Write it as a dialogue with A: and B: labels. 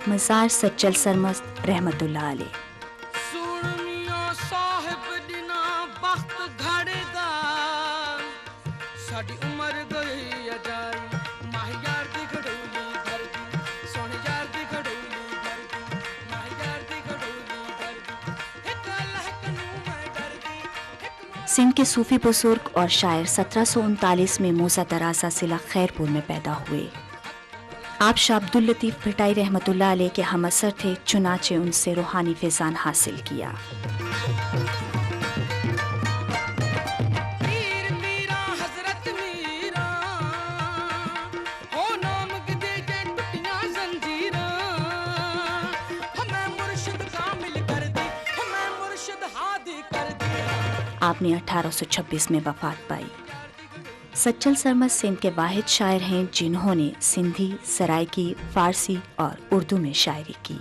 A: مزار سچل سرمست رحمت اللہ علیہ۔
B: سونیا صاحب دینا بخت گھڑے دا ساڈی عمر گئی اجائی ماہ یار دی گھڑولی گھر دی سونے یار دی گھڑولی گھر دی ماہ یار دی گھڑولی گھر دی ایک اللہ کنوں میں ڈر دی۔
A: سندھ کے صوفی بزرگ اور شاعر 1739 میں موسیٰ ترازا ضلع خیرپور میں پیدا ہوئے۔ آپ شاہ عبداللطیف بھٹائی رحمۃ اللہ علیہ کے ہم اثر تھے، چنانچہ ان سے روحانی فیضان حاصل کیا۔
B: پیر میرا حضرت میرا ہو نام گدے جے ٹوٹیاں زنجیراں ہمیں مرشد کامل کر دی ہمیں مرشد ہادی کر دی۔
A: آپ نے 1826 میں وفات پائی۔ سچل سرمست سندھ کے واحد شاعر ہیں جنہوں نے سندھی، سرائکی، فارسی اور اردو میں شاعری کی۔